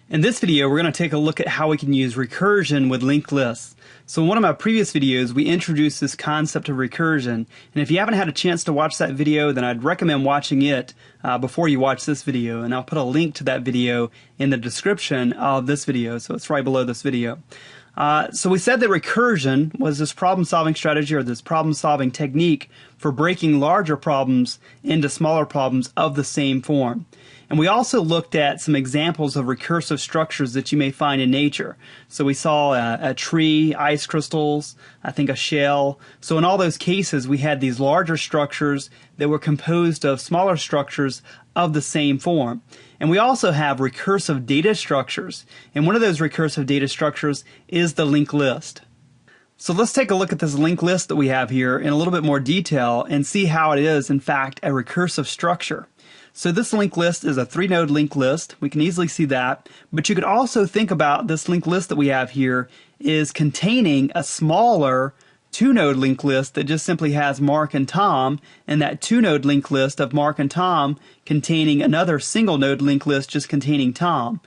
In this video, we're going to take a look at how we can use recursion with linked lists. So in one of my previous videos, we introduced this concept of recursion, and if you haven't had a chance to watch that video, then I'd recommend watching it before you watch this video, and I'll put a link to that video in the description of this video, so it's right below this video. So we said that recursion was this problem-solving strategy or this problem-solving technique for breaking larger problems into smaller problems of the same form. And we also looked at some examples of recursive structures that you may find in nature. So we saw a tree, ice crystals, I think a shell. So in all those cases, we had these larger structures that were composed of smaller structures of the same form. And we also have recursive data structures. And one of those recursive data structures is the linked list. So let's take a look at this linked list that we have here in a little bit more detail and see how it is, in fact, a recursive structure. So this linked list is a 3-node linked list. We can easily see that. But you could also think about this linked list that we have here is containing a smaller 2-node linked list that just simply has Mark and Tom, and that 2-node linked list of Mark and Tom containing another single-node linked list just containing Tom.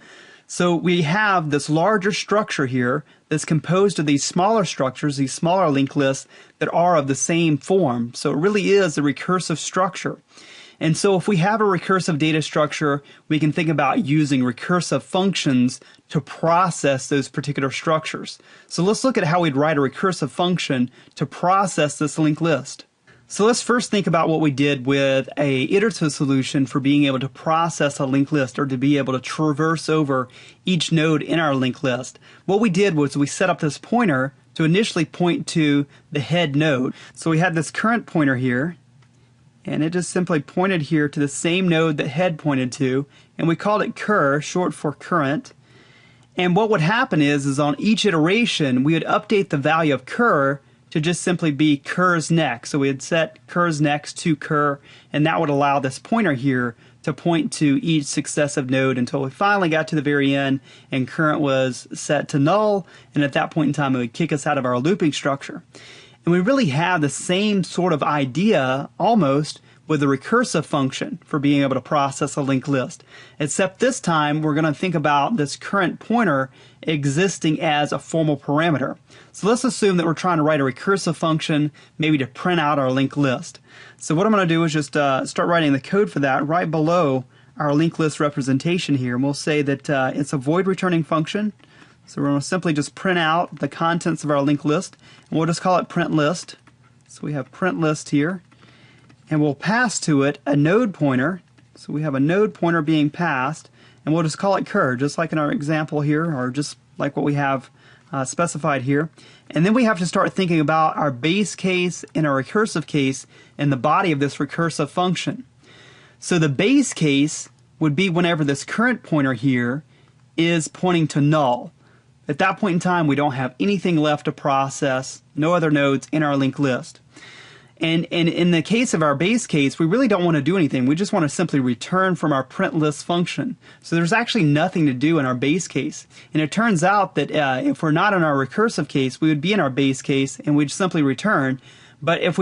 So we have this larger structure here that's composed of these smaller structures, these smaller linked lists that are of the same form. So it really is a recursive structure. And so if we have a recursive data structure, we can think about using recursive functions to process those particular structures. So let's look at how we'd write a recursive function to process this linked list. So let's first think about what we did with a iterative solution for being able to process a linked list, or to be able to traverse over each node in our linked list. What we did was we set up this pointer to initially point to the head node. So we had this current pointer here, and it just simply pointed here to the same node that head pointed to, and we called it cur, short for current. And what would happen is on each iteration we would update the value of cur to just simply be cur's next. So we had set cur's next to cur, and that would allow this pointer here to point to each successive node until we finally got to the very end and current was set to null, and at that point in time it would kick us out of our looping structure. And we really have the same sort of idea almost with the recursive function for being able to process a linked list. Except this time we're going to think about this current pointer existing as a formal parameter. So let's assume that we're trying to write a recursive function maybe to print out our linked list. So what I'm going to do is just start writing the code for that right below our linked list representation here. And we'll say that it's a void returning function. So we're going to simply just print out the contents of our linked list, and we'll just call it print list. So we have print list here, and we'll pass to it a node pointer. So we have a node pointer being passed, and we'll just call it cur, just like in our example here, or just like what we have specified here. And then we have to start thinking about our base case and our recursive case in the body of this recursive function. So the base case would be whenever this current pointer here is pointing to null. At that point in time, we don't have anything left to process, no other nodes in our linked list. And in the case of our base case, we really don't want to do anything. We just want to simply return from our print list function. So there's actually nothing to do in our base case. And it turns out that if we're not in our recursive case, we would be in our base case and we'd simply return. But if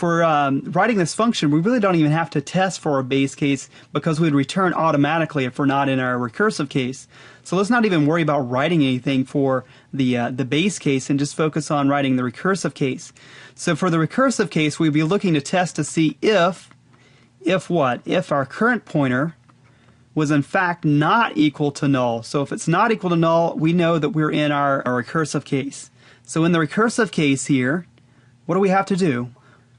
we're writing this function, we really don't even have to test for our base case because we'd return automatically if we're not in our recursive case. So let's not even worry about writing anything for the base case and just focus on writing the recursive case. So for the recursive case, we'd be looking to test to see if what? If our current pointer was in fact not equal to null. So if it's not equal to null, we know that we're in our recursive case. So in the recursive case here, what do we have to do?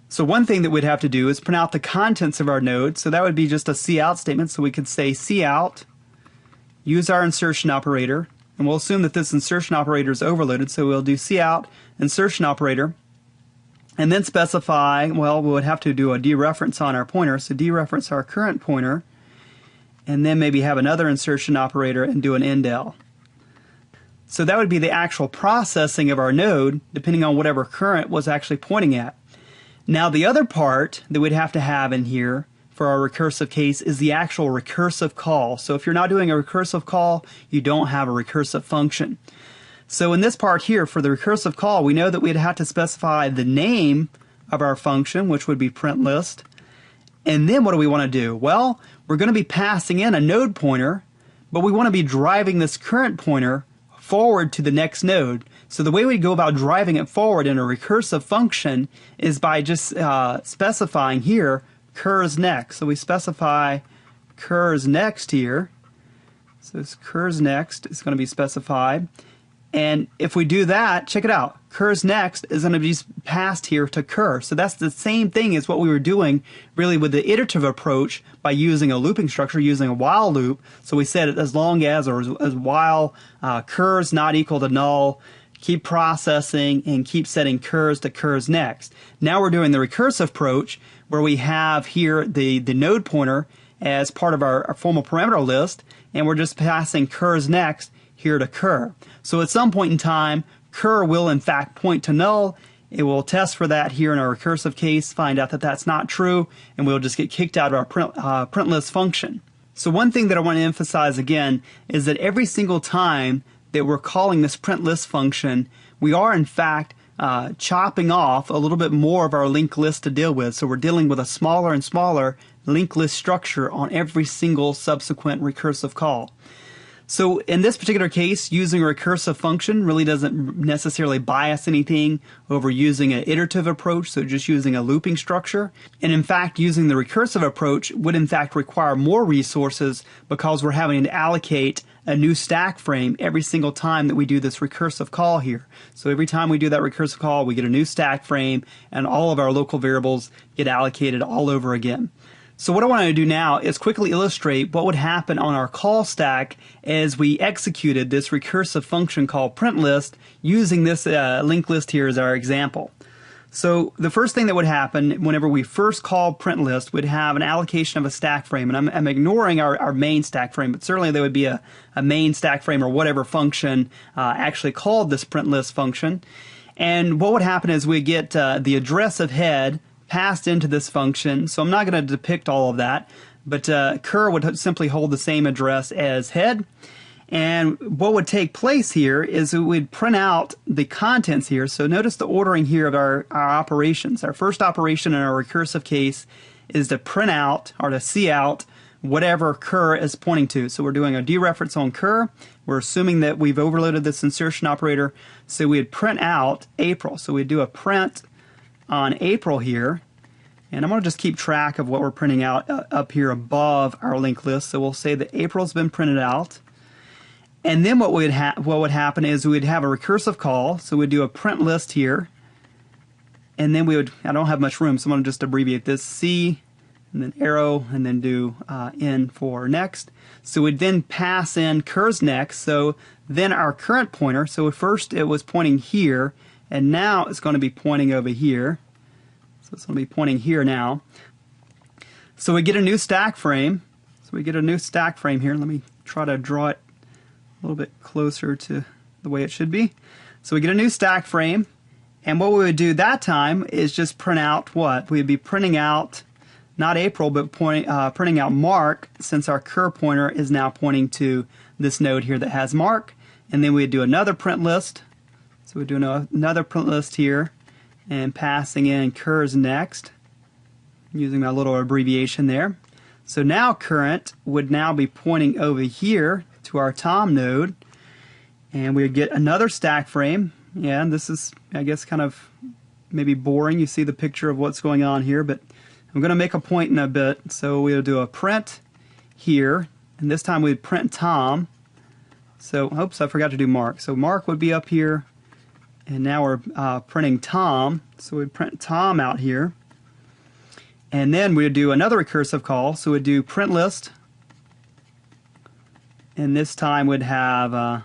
So one thing that we'd have to do is print out the contents of our node. So that would be just a cout statement. So we could say cout, use our insertion operator, and we'll assume that this insertion operator is overloaded. So we'll do cout insertion operator, and then specify, well, we would have to do a dereference on our pointer. So dereference our current pointer, and then maybe have another insertion operator and do an indel. So that would be the actual processing of our node, depending on whatever current was actually pointing at. Now the other part that we'd have to have in here for our recursive case is the actual recursive call. So if you're not doing a recursive call, you don't have a recursive function. So in this part here, for the recursive call, we know that we'd have to specify the name of our function, which would be print list. And then what do we want to do? Well, we're going to be passing in a node pointer, but we want to be driving this current pointer forward to the next node. So the way we go about driving it forward in a recursive function is by just specifying here curs next. So we specify curs next here. So this curs next is going to be specified. And if we do that, check it out. Curs next is going to be passed here to cur. So that's the same thing as what we were doing really with the iterative approach by using a looping structure, using a while loop. So we said as long as, or as while curs not equal to null, keep processing and keep setting curs to curs next. Now we're doing the recursive approach where we have here the node pointer as part of our formal parameter list, and we're just passing curs next here to cur. So at some point in time, cur will in fact point to null. It will test for that here in our recursive case, find out that that's not true, and we'll just get kicked out of our print list function. So one thing that I want to emphasize again is that every single time that we're calling this print list function, we are in fact chopping off a little bit more of our linked list to deal with. So we're dealing with a smaller and smaller linked list structure on every single subsequent recursive call. So in this particular case, using a recursive function really doesn't necessarily bias anything over using an iterative approach, so just using a looping structure. And in fact, using the recursive approach would in fact require more resources because we're having to allocate a new stack frame every single time that we do this recursive call here. So every time we do that recursive call, we get a new stack frame and all of our local variables get allocated all over again. So what I want to do now is quickly illustrate what would happen on our call stack as we executed this recursive function called printlist using this linked list here as our example. So the first thing that would happen whenever we first call printlist would have an allocation of a stack frame, and I'm ignoring our main stack frame, but certainly there would be a main stack frame or whatever function actually called this printlist function. And what would happen is we get the address of head passed into this function. So I'm not going to depict all of that, but cur would simply hold the same address as head. And what would take place here is we'd print out the contents here. So notice the ordering here of our operations. Our first operation in our recursive case is to print out or to see out whatever cur is pointing to. So we're doing a dereference on cur. We're assuming that we've overloaded this insertion operator. So we'd print out April. So we'd do a print on April here, and I'm going to just keep track of what we're printing out up here above our linked list. So we'll say that April's been printed out, and then what would happen is we'd have a recursive call. So we'd do a print list here, and then we would, I don't have much room, so I'm going to just abbreviate this C and then arrow and then do N for next. So we'd then pass in curs next. So then our current pointer, so at first it was pointing here, and now it's going to be pointing over here. So it's going to be pointing here now. So we get a new stack frame. So we get a new stack frame here. Let me try to draw it a little bit closer to the way it should be. So we get a new stack frame. And what we would do that time is just print out what? We'd be printing out, not April, but printing out Mark, since our cur pointer is now pointing to this node here that has Mark. And then we'd do another print list. So we're doing another print list here and passing in curs next using my little abbreviation there. So now current would now be pointing over here to our Tom node, and we would get another stack frame. Yeah, and this is, I guess, kind of maybe boring. You see the picture of what's going on here, but I'm going to make a point in a bit. So we'll do a print here, and this time we'd print Tom. So, oops, I forgot to do Mark. So Mark would be up here. And now we're printing Tom, so we'd print Tom out here. And then we'd do another recursive call, so we'd do print list. And this time we'd have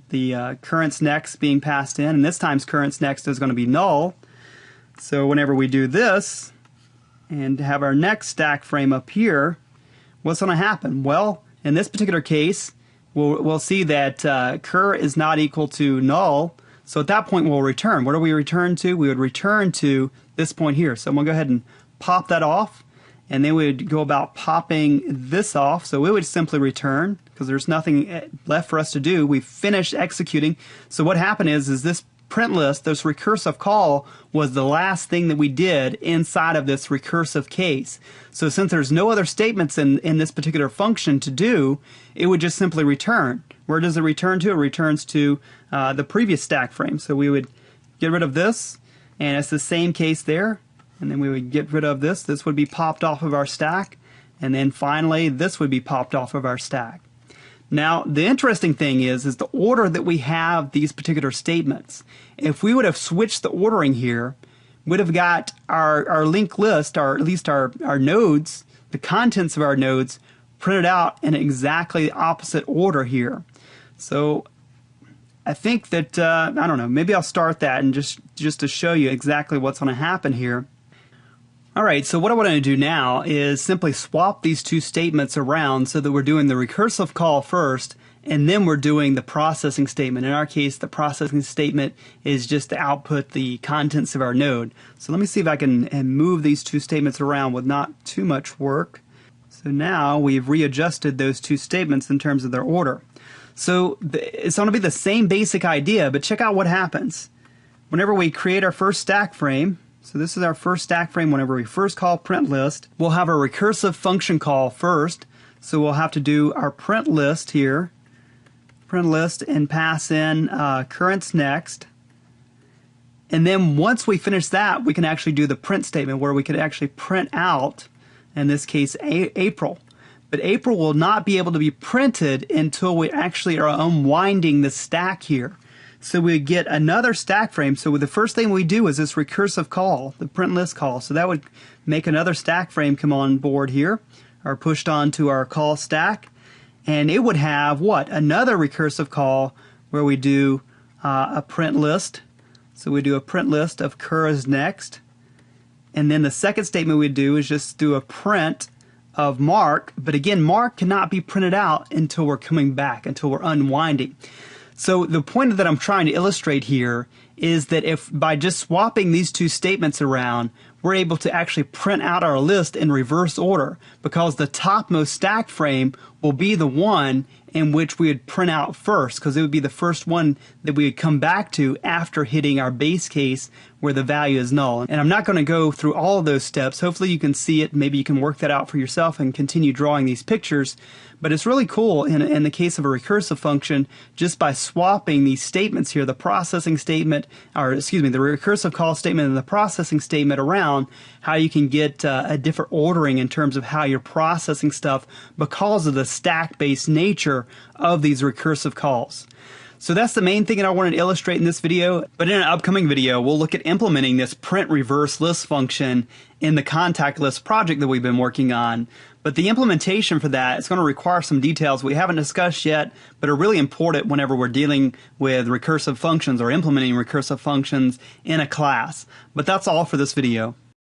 the currents next being passed in, and this time's currents next is going to be null. So whenever we do this and have our next stack frame up here, what's going to happen? Well, in this particular case, we'll see that cur is not equal to null. So at that point we'll return. What do we return to? We would return to this point here. So I'm going to go ahead and pop that off, and then we would go about popping this off. So we would simply return because there's nothing left for us to do. We've finished executing. So what happened is this print list, this recursive call was the last thing that we did inside of this recursive case. So since there's no other statements in this particular function to do, it would just simply return. Where does it return to? It returns to the previous stack frame. So we would get rid of this, and it's the same case there. And then we would get rid of this. This would be popped off of our stack. And then finally, this would be popped off of our stack. Now, the interesting thing is the order that we have these particular statements. If we would have switched the ordering here, we'd have got our linked list, or at least our nodes, the contents of our nodes, printed out in exactly the opposite order here. So I think that, I don't know, maybe I'll start that and just to show you exactly what's going to happen here. Alright, so what I want to do now is simply swap these two statements around so that we're doing the recursive call first, and then we're doing the processing statement. In our case, the processing statement is just to output the contents of our node. So let me see if I can move these two statements around with not too much work. So now we've readjusted those two statements in terms of their order. So it's going to be the same basic idea, but check out what happens. Whenever we create our first stack frame, so this is our first stack frame. Whenever we first call print list, we'll have a recursive function call first. So we'll have to do our print list here, print list, and pass in currents next. And then once we finish that, we can actually do the print statement where we could actually print out, in this case, April. But April will not be able to be printed until we actually are unwinding the stack here. So we get another stack frame. So the first thing we do is this recursive call, the print list call. So that would make another stack frame come on board here, or pushed onto our call stack. And it would have what? Another recursive call where we do a print list. So we do a print list of cur is next. And then the second statement we do is just do a print of mark. But again, mark cannot be printed out until we're coming back, until we're unwinding. So the point that I'm trying to illustrate here is that if by just swapping these two statements around, we're able to actually print out our list in reverse order, because the topmost stack frame will be the one in which we would print out first, because it would be the first one that we would come back to after hitting our base case where the value is null. And I'm not going to go through all of those steps. Hopefully you can see it. Maybe you can work that out for yourself and continue drawing these pictures. But it's really cool in the case of a recursive function, just by swapping these statements here, the processing statement, or excuse me, the recursive call statement and the processing statement around, how you can get a different ordering in terms of how you're processing stuff because of the stack-based nature of these recursive calls. So that's the main thing that I wanted to illustrate in this video, but in an upcoming video we'll look at implementing this print reverse list function in the contact list project that we've been working on. But the implementation for that is going to require some details we haven't discussed yet, but are really important whenever we're dealing with recursive functions or implementing recursive functions in a class. But that's all for this video.